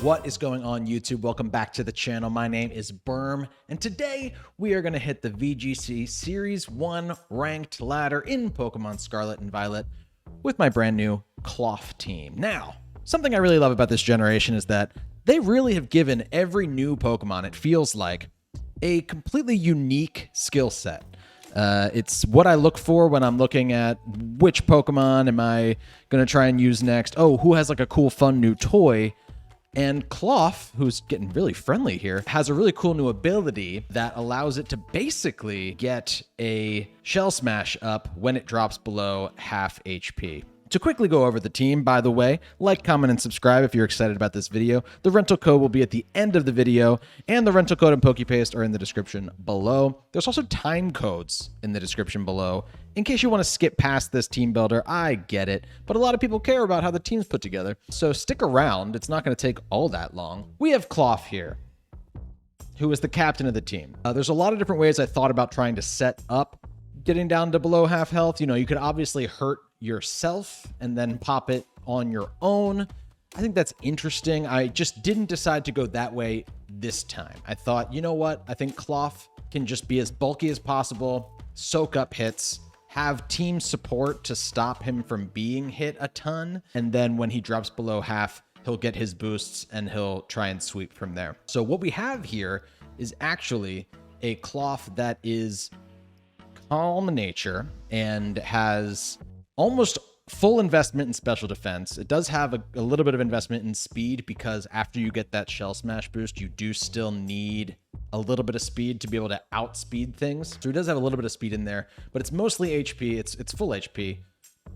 What is going on, YouTube? Welcome back to the channel. My name is Berm, and today we are going to hit the VGC Series 1 ranked ladder in Pokemon Scarlet and Violet with my brand new Klawf team. Now, something I really love about this generation is that they really have given every new Pokemon, it feels like, a completely unique skill set. It's what I look for when I'm looking at which Pokemon am I going to try and use next. Oh, who has like a cool, fun new toy? And Klawf, who's getting really friendly here, has a really cool new ability that allows it to basically get a Shell Smash up when it drops below half HP. To quickly go over the team, by the way, like, comment, and subscribe if you're excited about this video. The rental code will be at the end of the video, and the rental code and PokePaste are in the description below. There's also Timecodes in the description below. In case you want to skip past this team builder, I get it, but a lot of people care about how the team's put together. So stick around, it's not going to take all that long. We have Klawf here, who is the captain of the team. There's a lot of different ways I thought about trying to set up getting down to below half health. You know, you could obviously hurt yourself and then pop it on your own. I think that's interesting. I just didn't decide to go that way this time. I thought, you know what? I think Klawf can just be as bulky as possible, soak up hits, have team support to stop him from being hit a ton, and then when he drops below half, he'll get his boosts and he'll try and sweep from there. So what we have here is actually a Klawf that is calm nature and has almost full investment in special defense. It does have a little bit of investment in speed because after you get that Shell Smash boost, you do still need a little bit of speed to be able to outspeed things. So it does have a little bit of speed in there, but it's mostly HP. It's full HP,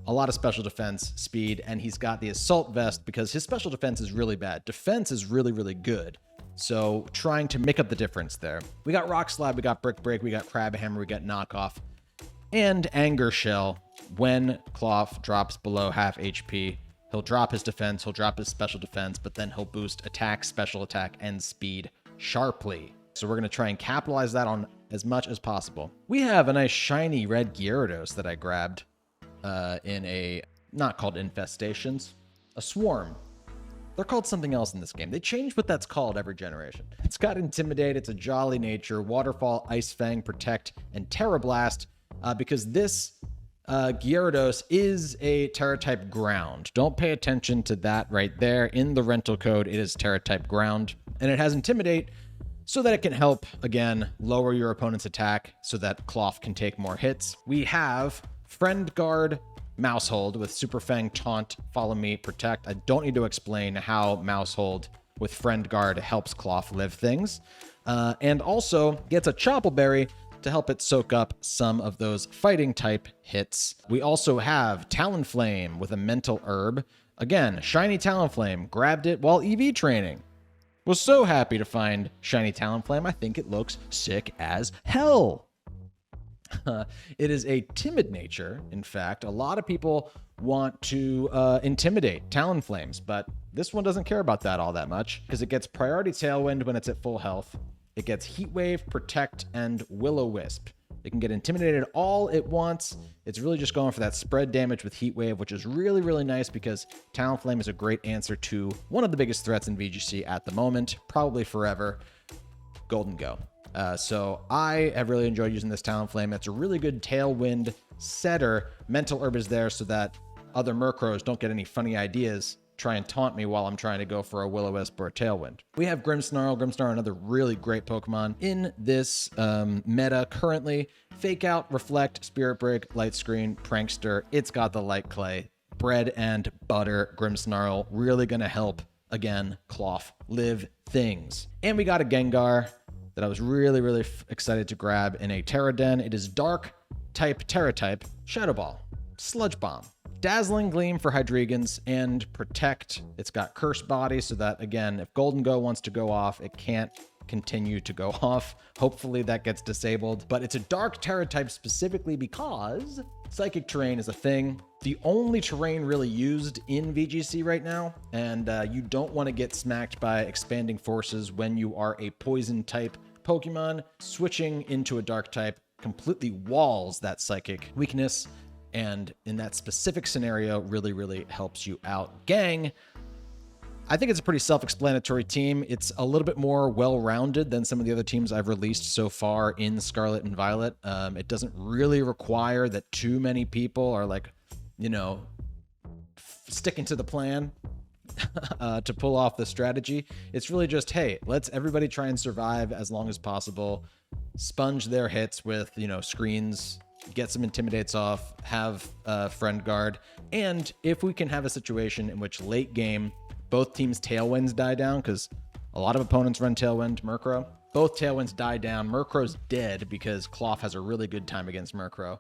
a lot of special defense, speed, and he's got the Assault Vest because his special defense is really bad. Defense is really, really good. So trying to make up the difference there. We got Rock Slide, we got Brick Break, we got Crab Hammer, we got Knockoff, and Anger Shell. When Klawf drops below half HP, he'll drop his defense, he'll drop his special defense, but then he'll boost attack, special attack, and speed sharply. So we're going to try and capitalize that on as much as possible. We have a nice shiny red Gyarados that I grabbed in a, not called Infestations, a Swarm. They're called something else in this game. They change what that's called every generation. It's got Intimidate, it's a Jolly Nature, Waterfall, Ice Fang, Protect, and Terra Blast, because this Gyarados is a Terra-type ground. Don't pay attention to that right there. In the rental code, it is Terra-type ground. And it has Intimidate so that it can help, again, lower your opponent's attack so that Klawf can take more hits. We have Friend Guard, Mousehold with Super Fang, Taunt, Follow Me, Protect. I don't need to explain how Mousehold with Friend Guard helps Klawf live things. And also gets a Chople Berry to help it soak up some of those fighting type hits. We also have Talonflame with a Mental Herb. Again, shiny Talonflame. Grabbed it while EV training. Was so happy to find shiny Talonflame. I think it looks sick as hell. It is a timid nature. In fact, a lot of people want to intimidate Talonflames, but this one doesn't care about that all that much because it gets priority Tailwind when it's at full health. It gets Heat Wave, Protect, and Will-O-Wisp. It can get intimidated all it wants. It's really just going for that spread damage with Heat Wave, which is really, really nice because Talonflame is a great answer to one of the biggest threats in VGC at the moment, probably forever, Gholdengo. So I have really enjoyed using this Talonflame. It's a really good Tailwind setter. Mental Herb is there so that other Murkrows don't get any funny ideas, try and taunt me while I'm trying to go for a Will-O-Wisp or a Tailwind. We have Grimmsnarl. Grimmsnarl, another really great Pokemon in this meta currently. Fake Out, Reflect, Spirit Break, Light Screen, Prankster. It's got the Light Clay. Bread and butter Grimmsnarl. Really going to help, again, Klawf live things. And we got a Gengar that I was really, really excited to grab in a Terra Den. It is Dark type, Terra type, Shadow Ball, Sludge Bomb, Dazzling Gleam for Hydreigans, and Protect. It's got Curse Body so that, again, if Gholdengo wants to go off, it can't continue to go off. Hopefully that gets disabled. But it's a Dark Terra type specifically because Psychic Terrain is a thing. The only terrain really used in VGC right now, and you don't want to get smacked by Expanding Forces when you are a Poison type Pokemon. Switching into a Dark type completely walls that Psychic weakness, and in that specific scenario really, really helps you out. Gang, I think it's a pretty self-explanatory team. It's a little bit more well-rounded than some of the other teams I've released so far in Scarlet and Violet. It doesn't really require that too many people are like, you know, sticking to the plan to pull off the strategy. It's really just, hey, let's everybody try and survive as long as possible, sponge their hits with, you know, screens, get some intimidates off, have friend guard, and if we can have a situation in which late game both teams' tailwinds die down, because a lot of opponents run tailwind Murkrow. Both tailwinds die down. Murkrow's dead because Klawf has a really good time against Murkrow.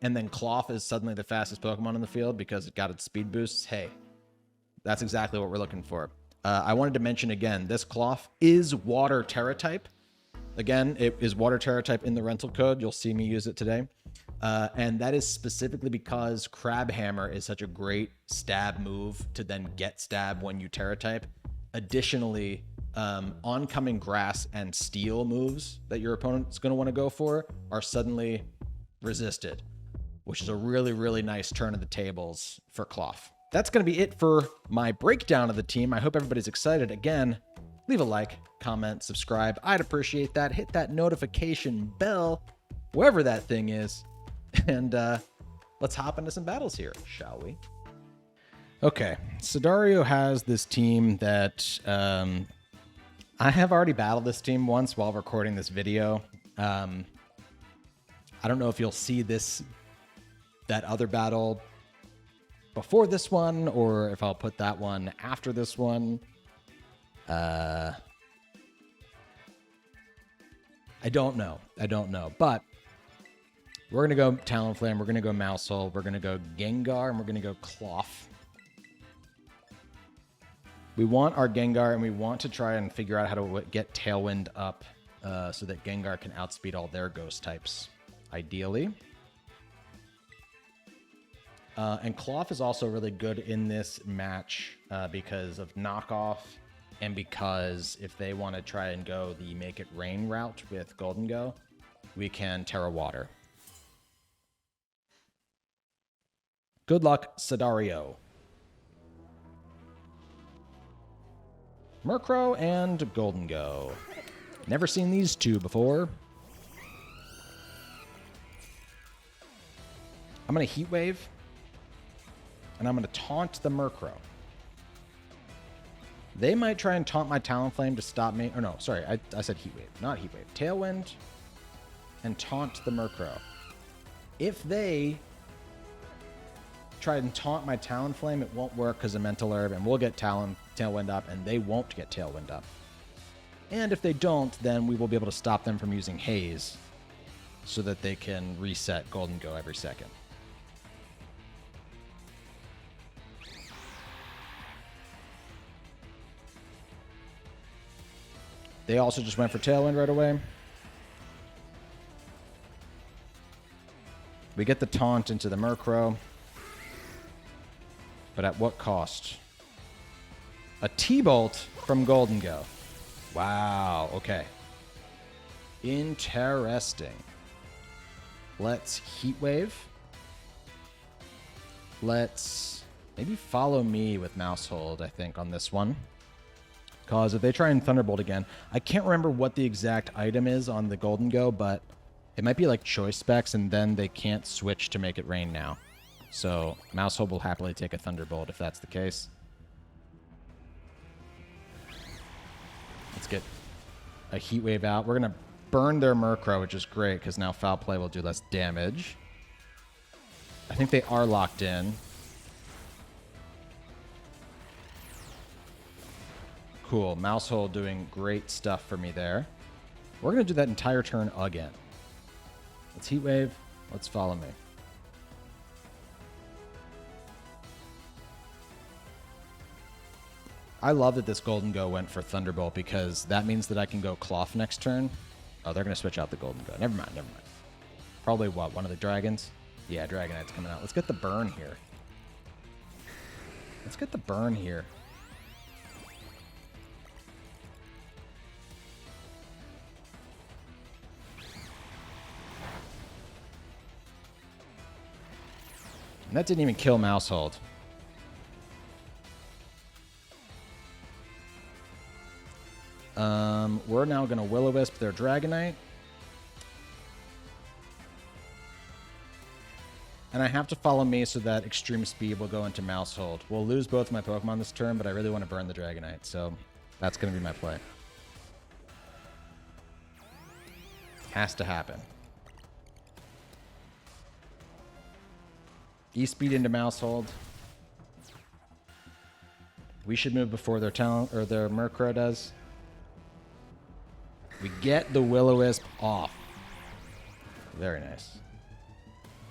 And then Klawf is suddenly the fastest Pokemon in the field because it got its speed boosts. Hey, that's exactly what we're looking for. I wanted to mention again, this Klawf is Water Terra type. Again, it is Water Terra type in the rental code. You'll see me use it today. And that is specifically because Crab Hammer is such a great stab move to then get stab when you Terra type. Additionally, oncoming Grass and Steel moves that your opponent's going to want to go for are suddenly resisted, which is a really, really nice turn of the tables for Klawf. That's going to be it for my breakdown of the team. I hope everybody's excited. Again, leave a like, comment, subscribe. I'd appreciate that. Hit that notification bell, wherever that thing is. And let's hop into some battles here, shall we? Okay, Sidario has this team that I have already battled this team once while recording this video. I don't know if you'll see that other battle before this one, or if I'll put that one after this one. I don't know, but we're going to go Talonflame, we're going to go Maushold, we're going to go Gengar, and we're going to go Klawf. We want our Gengar, and we want to try and figure out how to get Tailwind up so that Gengar can outspeed all their ghost types, ideally. And Klawf is also really good in this match because of knockoff, and because if they want to try and go the Make It Rain route with Gholdengo, we can Terra Water. Good luck, Sidario. Murkrow and Gholdengo. Never seen these two before. I'm going to Heat Wave, and I'm going to taunt the Murkrow. They might try and taunt my Talonflame to stop me. Or no, sorry, I said Heat Wave, not Heat Wave. Tailwind and taunt the Murkrow. If they try and taunt my Talonflame, it won't work because of Mental Herb, and we'll get Tailwind up, and they won't get Tailwind up. And if they don't, then we will be able to stop them from using Haze so that they can reset Gholdengo every second. They also just went for Tailwind right away. We get the taunt into the Murkrow. But at what cost? A T-Bolt from Gholdengo. Wow, okay. Interesting. Let's Heat Wave. Let's maybe follow me with Maushold, I think, on this one. Because if they try and Thunderbolt again, I can't remember what the exact item is on the Gholdengo, but it might be like choice specs, and then they can't switch to Make It Rain now. So Maushold will happily take a Thunderbolt if that's the case. Let's get a Heat Wave out. We're going to burn their Murkrow, which is great because now Foul Play will do less damage. I think they are locked in. Cool. Maushold doing great stuff for me there. We're going to do that entire turn again. Let's Heat Wave. Let's follow me. I love that this Gholdengo went for Thunderbolt because that means that I can go Klawf next turn. Oh, they're going to switch out the Gholdengo. Never mind, never mind. Probably what, one of the dragons? Yeah, Dragonite's coming out. Let's get the burn here. Let's get the burn here. And that didn't even kill Maushold. We're now going to Will-O-Wisp their Dragonite. And I have to follow me so that Extreme Speed will go into Mouse Hold. We'll lose both my Pokemon this turn, but I really want to burn the Dragonite, so that's going to be my play. Has to happen. E-Speed into Mouse Hold. We should move before their talent or their Murkrow does. We get the Will-O-Wisp off. Very nice.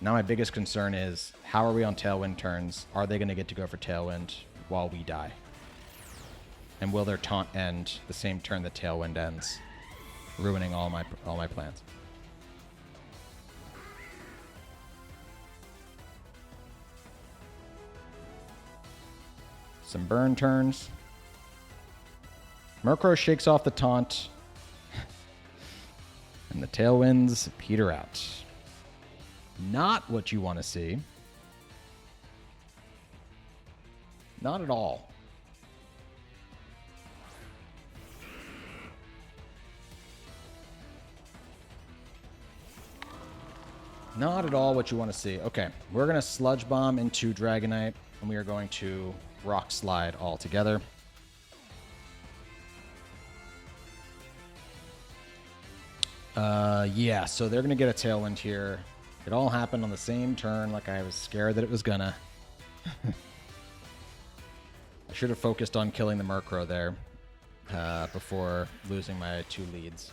Now my biggest concern is, how are we on Tailwind turns? Are they going to get to go for Tailwind while we die? And will their taunt end the same turn that Tailwind ends, ruining all my plans? Some burn turns. Murkrow shakes off the taunt. And the Tailwinds peter out. Not what you want to see. Not at all. Not at all what you want to see. Okay, we're going to Sludge Bomb into Dragonite, and we are going to Rock Slide all together. Yeah, so they're going to get a Tailwind here. It all happened on the same turn, like I was scared that it was gonna. I should have focused on killing the Murkrow there before losing my 2 leads.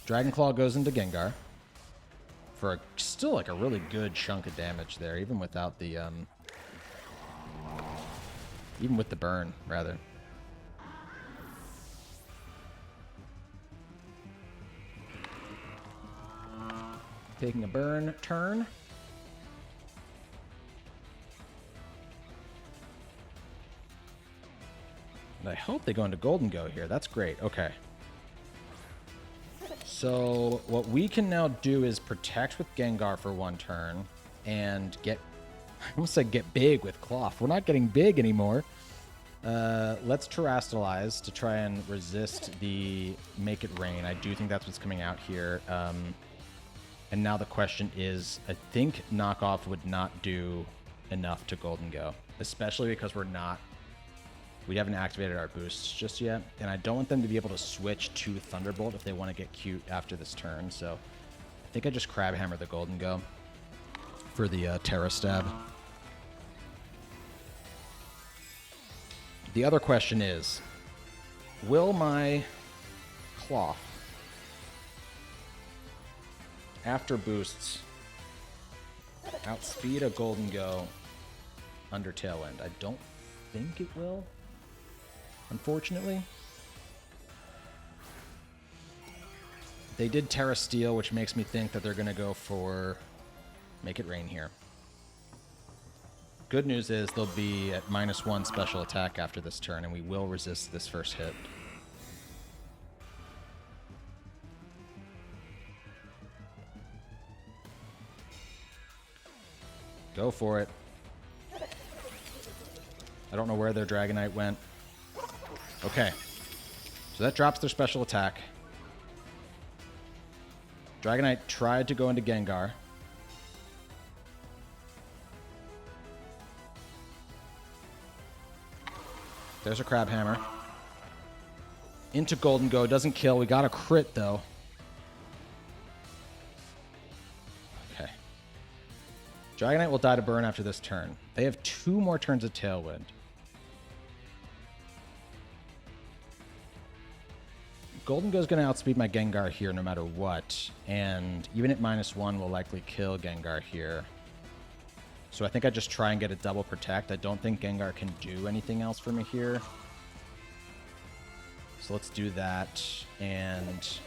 Dragon Claw goes into Gengar for still like a really good chunk of damage there, even without the even with the burn, rather. Taking a burn turn. And I hope they go into Gholdengo here. That's great. Okay. So what we can now do is protect with Gengar for 1 turn and get... I almost said get big with Klawf. We're not getting big anymore. Let's Terrastalize to try and resist the Make It Rain. I do think that's what's coming out here. And now the question is, I think Knockoff would not do enough to Gholdengo, especially because we haven't activated our boosts just yet, and I don't want them to be able to switch to Thunderbolt if they want to get cute after this turn, so I think I just Crab Hammer the Gholdengo for the Terra Stab. The other question is, will my Klawf, after boosts, outspeed a Gholdengo under Tailwind? I don't think it will, unfortunately. They did Terra Steel, which makes me think that they're going to go for Make It Rain here. Good news is they'll be at -1 special attack after this turn, and we will resist this first hit. Go for it. I don't know where their Dragonite went. Okay. So that drops their special attack. Dragonite tried to go into Gengar. There's a Crab Hammer. Into Gholdengo. Doesn't kill. We got a crit, though. Okay. Dragonite will die to burn after this turn. They have 2 more turns of Tailwind. Gholdengo's going to outspeed my Gengar here no matter what, and even at -1 will likely kill Gengar here. So I think I just try and get a double protect. I don't think Gengar can do anything else for me here. So let's do that, and...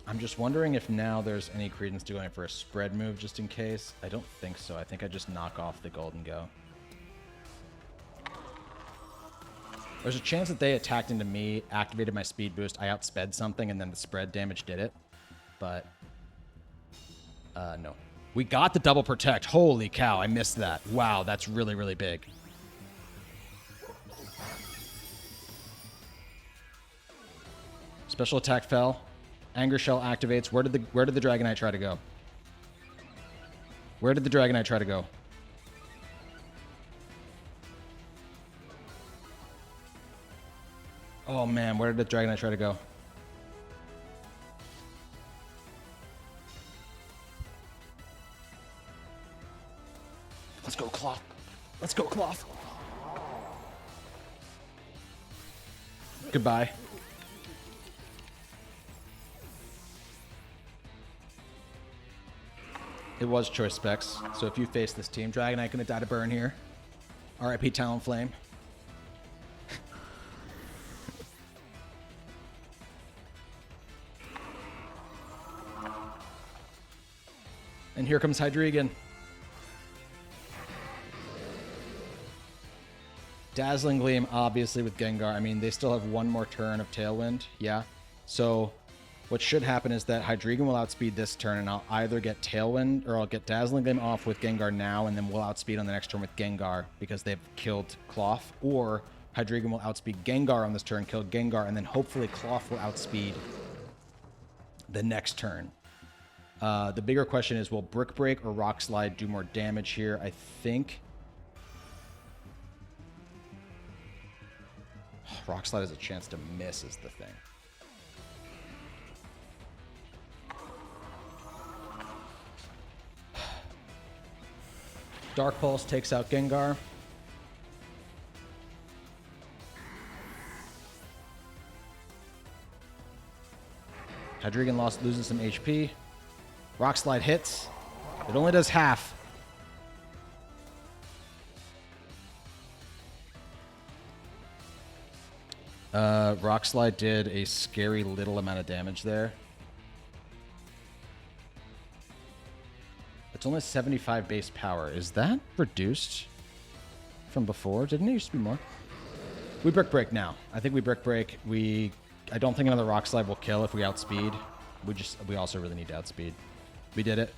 I'm just wondering if now there's any credence to going for a spread move just in case. I don't think so. I think I just knock off the Gholdengo. There's a chance that they attacked into me, activated my speed boost, I outsped something, and then the spread damage did it. But No. We got the double protect. Holy cow, I missed that. Wow, that's really, really big. Special attack fell. Anger Shell activates. Where did the Dragonite try to go? Where did the Dragonite try to go? Oh man, where did the Dragonite try to go? Let's go, Klawf. Let's go, Klawf. Goodbye. It was choice specs, so if you face this team, Dragonite gonna die to burn here. RIP Talonflame. And here comes Hydreigon. Dazzling Gleam, obviously, with Gengar. I mean, they still have one more turn of Tailwind. Yeah. So what should happen is that Hydreigon will outspeed this turn, and I'll either get Tailwind or I'll get Dazzling Gleam off with Gengar now, and then we'll outspeed on the next turn with Gengar because they've killed Klawf. Or Hydreigon will outspeed Gengar on this turn, kill Gengar, and then hopefully Klawf will outspeed the next turn. The bigger question is, will Brick Break or Rock Slide do more damage here? I think Rock Slide has a chance to miss is the thing. Dark Pulse takes out Gengar. Hydreigon loses some HP. Rock Slide hits. It only does half. Rock Slide did a scary little amount of damage there. It's only 75 base power. Is that reduced from before? Didn't it used to be more? We Brick Break now. I think we Brick Break. I don't think another Rock Slide will kill if we outspeed. We also really need to outspeed. We did it.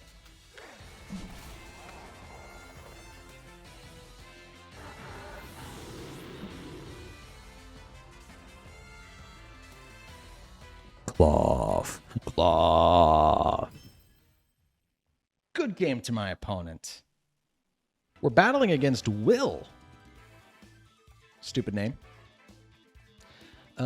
Klawf. Klawf. Good game to my opponent. We're battling against Will. Stupid name. They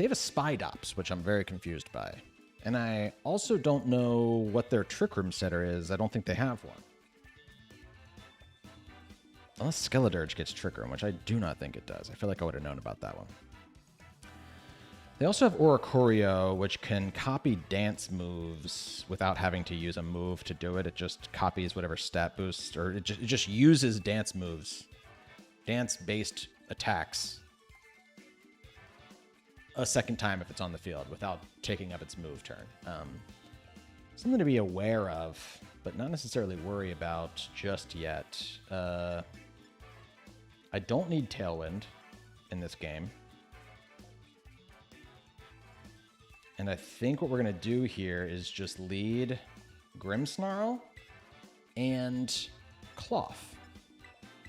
have a Spidops, which I'm very confused by. And I also don't know what their Trick Room setter is. I don't think they have one. Unless Skeledirge gets Trick Room, which I do not think it does. I feel like I would have known about that one. They also have Oricorio, which can copy dance moves without having to use a move to do it. It just copies whatever stat boost, or it just uses dance moves, dance-based attacks a second time if it's on the field without taking up its move turn. Something to be aware of, but not necessarily worry about just yet. I don't need Tailwind in this game. And I think what we're going to do here is just lead Grimmsnarl and Klawf.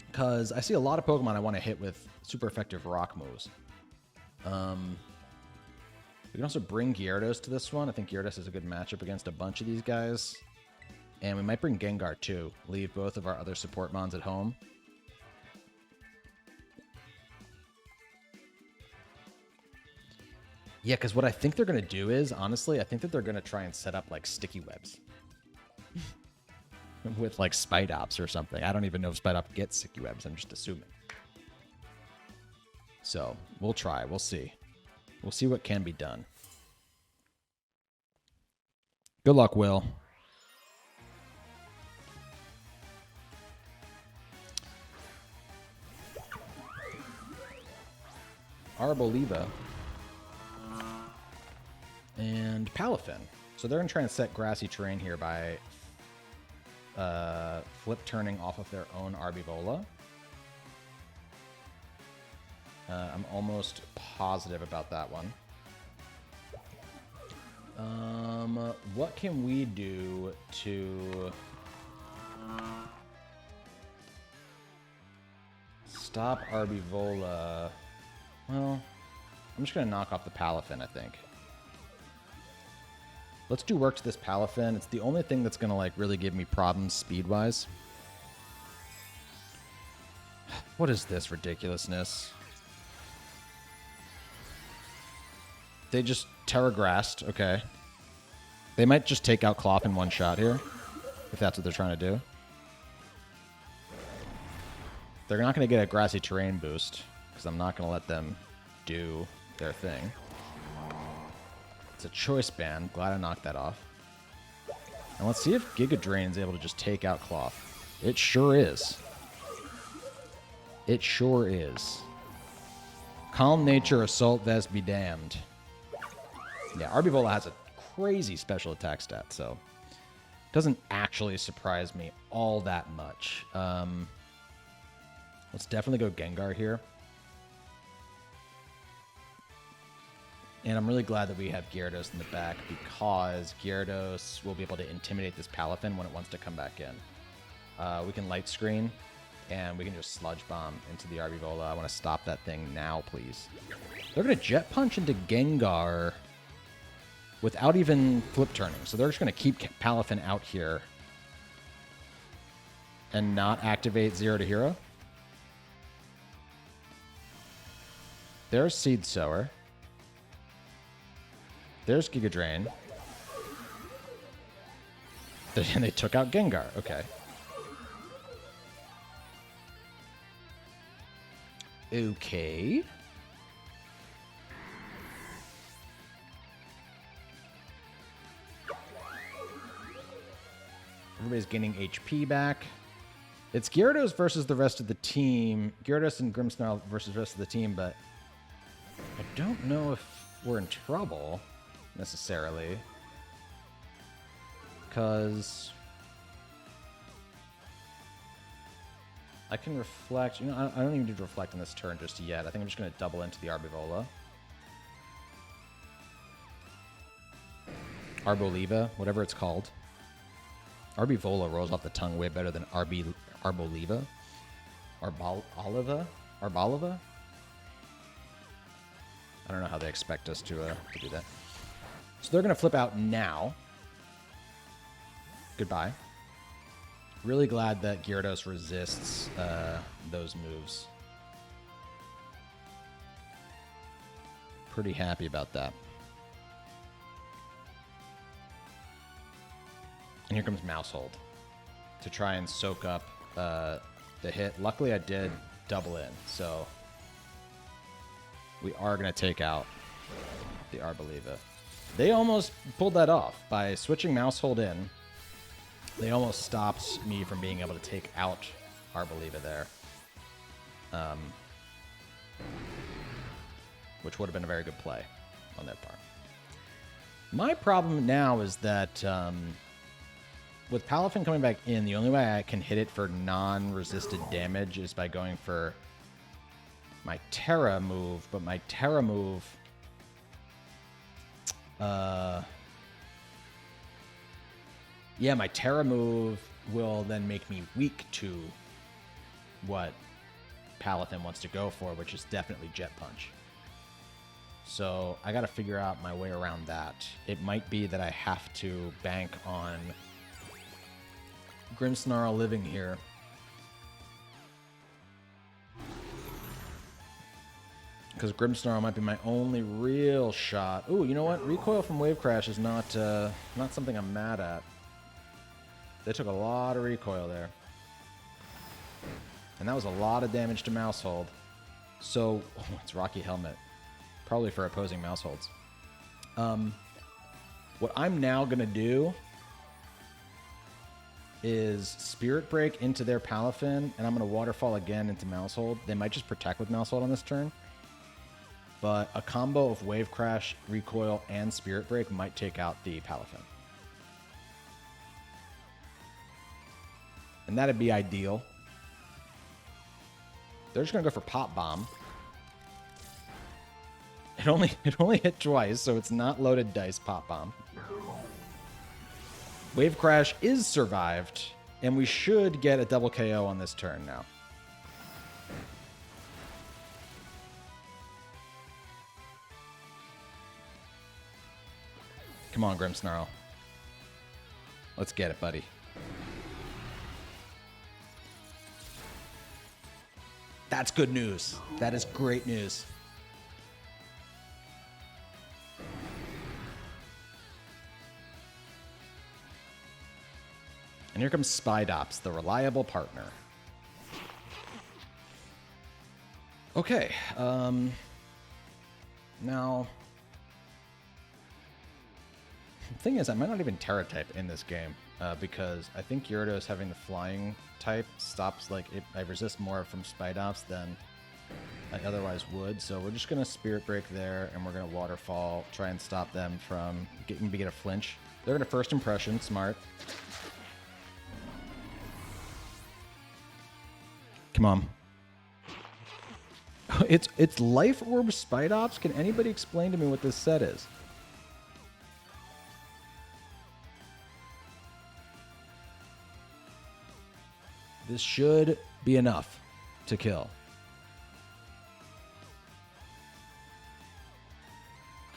Because I see a lot of Pokemon I want to hit with super effective rock moves. We can also bring Gyarados to this one. I think Gyarados is a good matchup against a bunch of these guys. And we might bring Gengar too. Leave both of our other support mons at home. Yeah, because what I think they're going to do is, honestly, I think that they're going to try and set up, like, sticky webs. With, like, Spidops or something. I don't even know if Spidops gets sticky webs. I'm just assuming. So, we'll try. We'll see. We'll see what can be done. Good luck, Will. Ariboliva. And Palafin. So they're going to try and set grassy terrain here by flip turning off of their own Arbivola. I'm almost positive about that one. What can we do to stop Ariboliva? Well, I'm just going to knock off the Palafin, I think. Let's do work to this Palafin. It's the only thing that's going to, like, really give me problems speed-wise. What is this ridiculousness? They just Terragrassed. Okay. They might just take out Klawf in one shot here, if that's what they're trying to do. They're not going to get a grassy terrain boost, because I'm not going to let them do their thing. It's a choice ban. Glad I knocked that off. And let's see if Giga Drain's able to just take out Klawf. It sure is. It sure is. Calm Nature, Assault Vest be damned. Yeah, Ariboliva has a crazy special attack stat, so it doesn't actually surprise me all that much. Let's definitely go Gengar here. And I'm really glad that we have Gyarados in the back, because Gyarados will be able to intimidate this Palafin when it wants to come back in. We can Light Screen, and we can just Sludge Bomb into the Ariboliva. I want to stop that thing now, please. They're going to Jet Punch into Gengar without even flip turning. So they're just going to keep Palafin out here and not activate Zero to Hero. There's Seed Sower. There's Giga Drain. And they took out Gengar. Okay. Okay. Everybody's gaining HP back. It's Gyarados versus the rest of the team. Gyarados and Grimmsnarl versus the rest of the team, but I don't know if we're in trouble necessarily, because I can reflect. You know, I don't even need to reflect on this turn just yet. I think I'm just going to double into the Ariboliva. Ariboliva, whatever it's called. Arbivola rolls off the tongue way better than Ariboliva. Arboliva? Arboliva? I don't know how they expect us to do that. So they're going to flip out now. Goodbye. Really glad that Gyarados resists those moves. Pretty happy about that. And here comes Mousehold to try and soak up the hit. Luckily, I did double in, so we are going to take out the Ariboliva. They almost pulled that off by switching Mousehold in. They almost stopped me from being able to take out Ariboliva there, which would have been a very good play on their part. My problem now is that with Palafin coming back in, the only way I can hit it for non-resisted damage is by going for my Terra move, but my Terra move yeah, my Terra move will then make me weak to what Palafin wants to go for, which is definitely Jet Punch. So I got to figure out my way around that. It might be that I have to bank on Grimmsnarl living here. Because Grimmsnarl might be my only real shot. Ooh, you know what? Recoil from Wave Crash is not something I'm mad at. They took a lot of recoil there. And that was a lot of damage to Mousehold. So, oh, it's Rocky Helmet. Probably for opposing Mouseholds. What I'm now going to do is Spirit Break into their Palafin, and I'm going to Waterfall again into Mousehold. They might just protect with Mousehold on this turn. But a combo of Wave Crash, Recoil, and Spirit Break might take out the Palafin. And that'd be ideal. They're just going to go for Pop Bomb. It only hit twice, so it's not loaded dice Pop Bomb. Wave Crash is survived, and we should get a double KO on this turn now. Come on, Grimmsnarl. Let's get it, buddy. That's good news. That is great news. And here comes Spidops, the reliable partner. Okay. Now, the thing is, I might not even Terra type in this game because I think Gyarados having the flying type stops, like, I resist more from Spidops than I otherwise would. So we're just going to Spirit Break there, and we're going to Waterfall, try and stop them from getting to get a flinch. They're going to First Impression, smart. Come on. It's Life Orb Spidops? Can anybody explain to me what this set is? This should be enough to kill.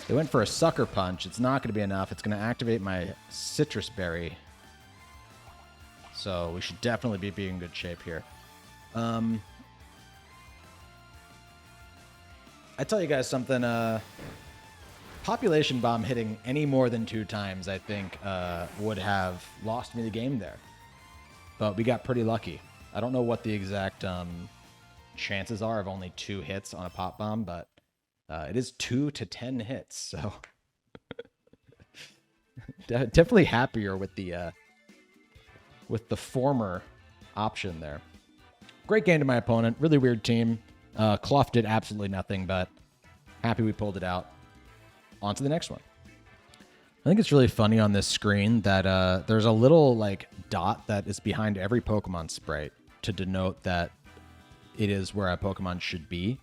They went for a Sucker Punch. It's not going to be enough. It's going to activate my Citrus Berry. So we should definitely be in good shape here. I tell you guys something, Population Bomb hitting any more than 2 times, I think, would have lost me the game there. But we got pretty lucky. I don't know what the exact chances are of only 2 hits on a Pop Bomb, but it is 2 to 10 hits, so definitely happier with the former option there. Great game to my opponent. Really weird team. Klawf did absolutely nothing, but happy we pulled it out. On to the next one. I think it's really funny on this screen that there's a little like dot that is behind every Pokemon sprite to denote that it is where a Pokemon should be.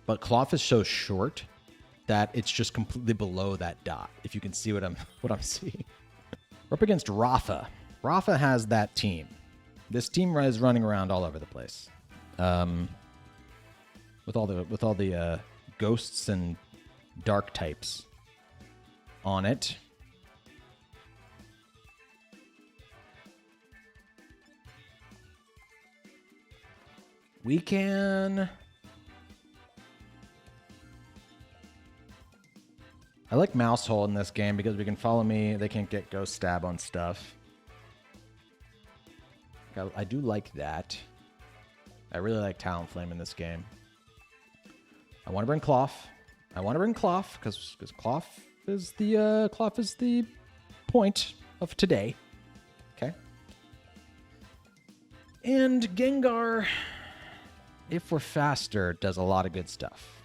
But Klawf is so short that it's just completely below that dot, if you can see what I'm seeing. We're up against Rafa. Rafa has that team. This team is running around all over the place, with all the ghosts and dark types on it. We can. I like Mouse Hole in this game because we can follow me. They can't get Ghost Stab on stuff. I do like that. I really like Talonflame in this game. I want to bring Klawf. I want to bring Klawf because Klawf is the point of today. Okay. And Gengar, if we're faster, does a lot of good stuff.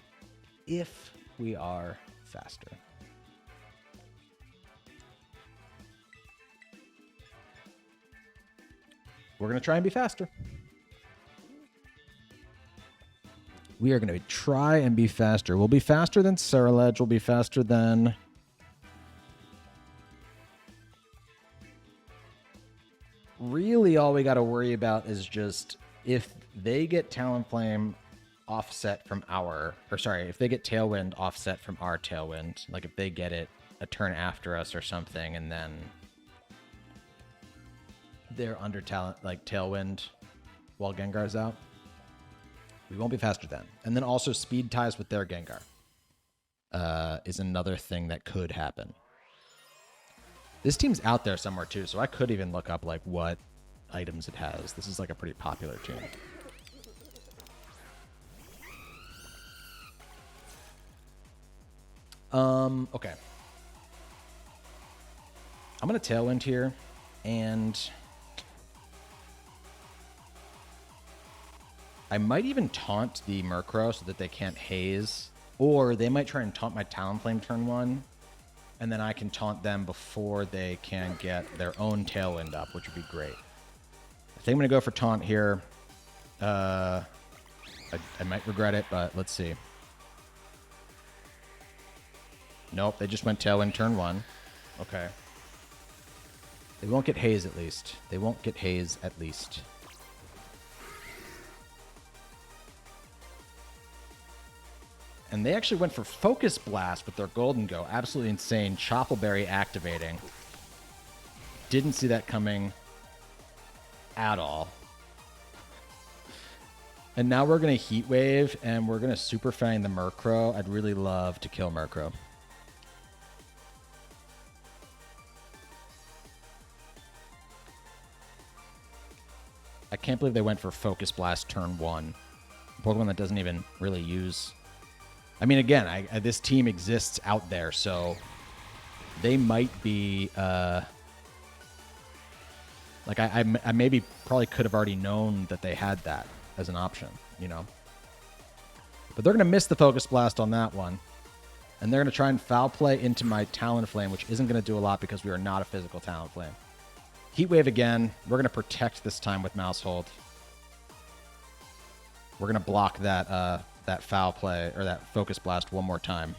If we are faster. We're going to try and be faster. We are going to try and be faster. We'll be faster than Scarlet. We'll be faster than... Really, all we got to worry about is just if they get Talonflame offset from our... Or sorry, if they get Tailwind offset from our Tailwind. Like if they get it a turn after us or something, and then... they're under Tailwind while Gengar's out. We won't be faster then. And then also speed ties with their Gengar is another thing that could happen. This team's out there somewhere too, so I could even look up like what items it has. This is like a pretty popular team. Okay. I'm gonna Tailwind here, and I might even taunt the Murkrow so that they can't haze, or they might try and taunt my Talonflame turn 1, and then I can taunt them before they can get their own Tailwind up, which would be great. I think I'm going to go for taunt here. I might regret it, but let's see. Nope, they just went Tailwind turn 1. Okay. They won't get haze at least. They won't get haze at least. And they actually went for Focus Blast with their Gholdengo. Absolutely insane. Choppleberry activating. Didn't see that coming at all. And now we're going to Heat Wave, and we're going to Super Fang the Murkrow. I'd really love to kill Murkrow. I can't believe they went for Focus Blast turn 1. A Pokemon that doesn't even really use... I mean, again, this team exists out there, so they might be... like, I maybe probably could have already known that they had that as an option, you know? But they're going to miss the Focus Blast on that one. And they're going to try and Foul Play into my Talonflame, which isn't going to do a lot because we are not a physical Talonflame. Heat Wave again. We're going to protect this time with Mouse Hold. We're going to block that that Foul Play, or that Focus Blast one more time.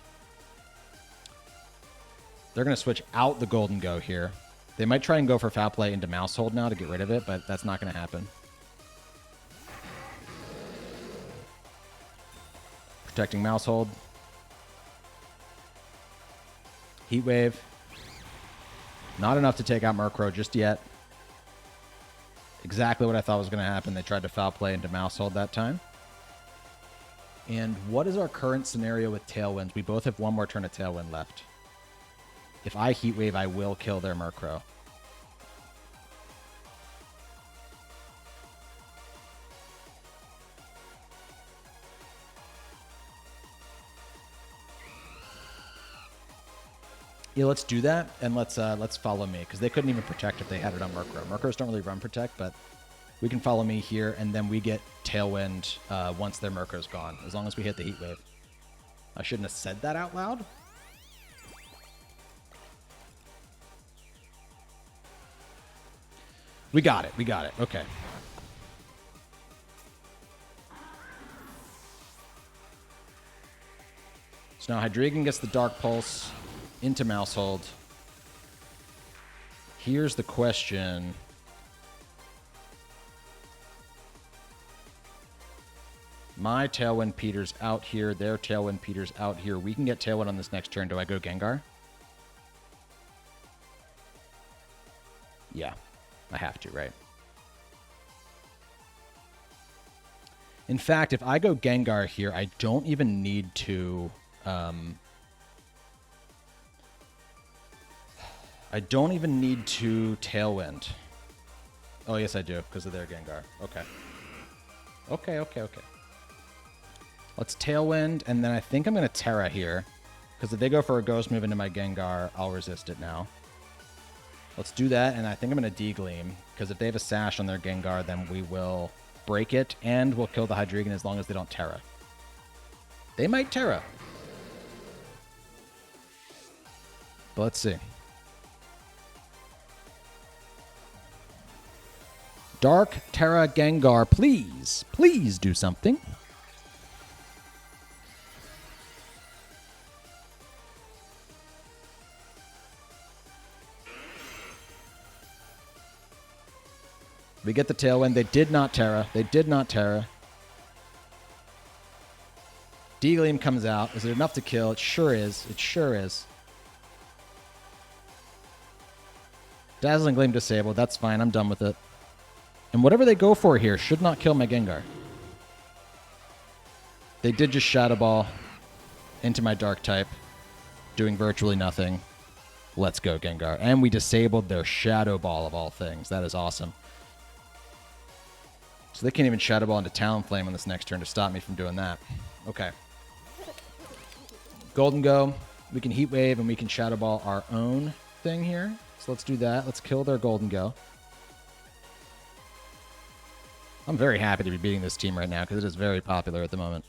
They're going to switch out the Gholdengo here. They might try and go for Foul Play into Mouse Hold now to get rid of it, but that's not going to happen. Protecting Mouse Hold. Heat Wave. Not enough to take out Murkrow just yet. Exactly what I thought was going to happen. They tried to Foul Play into Mouse Hold that time. And what is our current scenario with Tailwind? We both have one more turn of Tailwind left. If I Heat Wave, I will kill their Murkrow. Yeah, let's do that, and let's follow me, because they couldn't even protect if they had it on Murkrow. Murkrows don't really run protect, but we can follow me here, and then we get Tailwind once their Murkrow's gone, as long as we hit the Heat Wave. I shouldn't have said that out loud. We got it. We got it. Okay. So now Hydreigon gets the Dark Pulse into Mouse Hold. Here's the question. My Tailwind Peter's out here. Their Tailwind Peter's out here. We can get Tailwind on this next turn. Do I go Gengar? Yeah, I have to, right? In fact, if I go Gengar here, I don't even need to... I don't even need to Tailwind. Oh, yes, I do, because of their Gengar. Okay. Okay. Let's Tailwind, and then I think I'm going to Terra here. Because if they go for a Ghost move into my Gengar, I'll resist it now. Let's do that, and I think I'm going to D-Gleam. Because if they have a Sash on their Gengar, then we will break it, and we'll kill the Hydreigon as long as they don't Terra. They might Terra. But let's see. Dark Terra Gengar, please. Please do something. We get the Tailwind. They did not Terra. They did not Terra. D-Gleam comes out. Is it enough to kill? It sure is. It sure is. Dazzling Gleam disabled. That's fine. I'm done with it. And whatever they go for here should not kill my Gengar. They did just Shadow Ball into my Dark type, doing virtually nothing. Let's go, Gengar. And we disabled their Shadow Ball of all things. That is awesome. So they can't even Shadow Ball into Talonflame on this next turn to stop me from doing that. Okay. Gholdengo. We can Heat Wave and we can Shadow Ball our own thing here. So let's do that. Let's kill their Gholdengo. I'm very happy to be beating this team right now because it is very popular at the moment.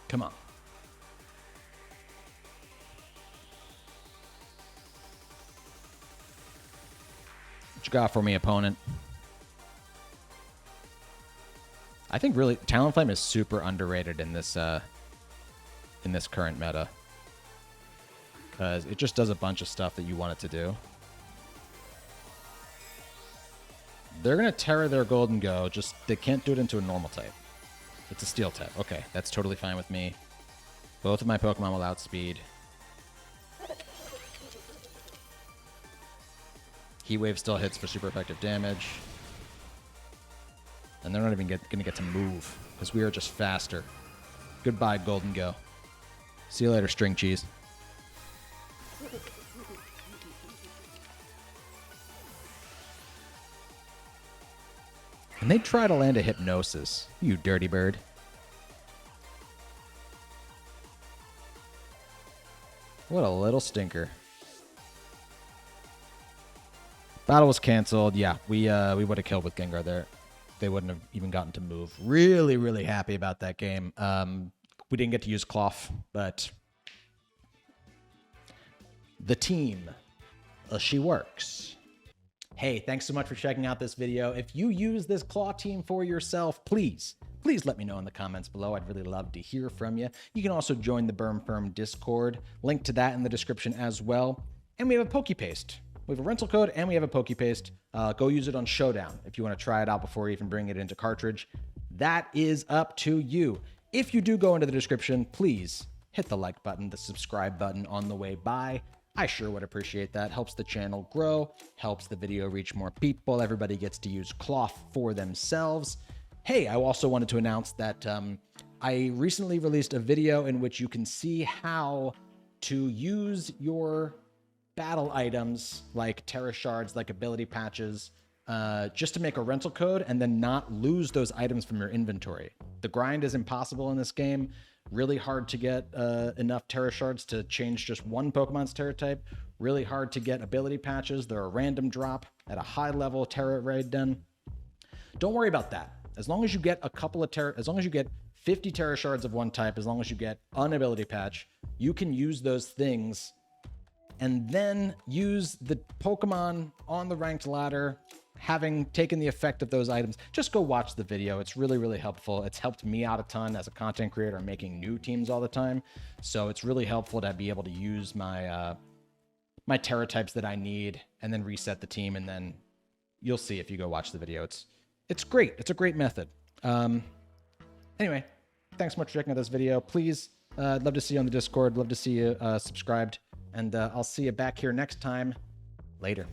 Come on. What you got for me, opponent? I think really Talonflame is super underrated in this current meta. Because it just does a bunch of stuff that you want it to do. They're going to Terra their Gholdengo, just they can't do it into a normal type. It's a steel type. Okay, that's totally fine with me. Both of my Pokemon will outspeed. Heat Wave still hits for super effective damage. And they're not even going to get to move, because we are just faster. Goodbye, Gholdengo. See you later, string cheese. And they try to land a Hypnosis, you dirty bird. What a little stinker. Battle was canceled. Yeah, we would have killed with Gengar there. They wouldn't have even gotten to move. Really, really happy about that game. We didn't get to use Klawf, but the team, she works. Hey, thanks so much for checking out this video. If you use this Claw team for yourself, please let me know in the comments below. I'd really love to hear from you. You can also join the Berm Firm Discord. Link to that in the description as well. And we have a PokePaste. We have a rental code and we have a PokePaste. Go use it on Showdown if you want to try it out before even bringing it into cartridge. That is up to you. If you do go into the description, please hit the like button, the subscribe button on the way by. I sure would appreciate that. Helps the channel grow, helps the video reach more people. Everybody gets to use Klawf for themselves. Hey, I also wanted to announce that I recently released a video in which you can see how to use your battle items like Terra Shards, like ability patches, just to make a rental code and then not lose those items from your inventory. The grind is impossible in this game. Really hard to get enough Terra Shards to change just one Pokemon's Terra type. Really hard to get ability patches. They're a random drop at a high level Terra raid den. Don't worry about that. As long as you get a couple of Terra, as long as you get 50 Terra Shards of one type, as long as you get an ability patch, you can use those things and then use the Pokemon on the ranked ladder, having taken the effect of those items. Just go watch the video. It's really, really helpful. It's helped me out a ton as a content creator, making new teams all the time. So it's really helpful to be able to use my my Terra types that I need and then reset the team. And then you'll see if you go watch the video. It's great. It's a great method. Anyway, thanks so much for checking out this video. Please, I'd love to see you on the Discord. Love to see you subscribed. And I'll see you back here next time. Later.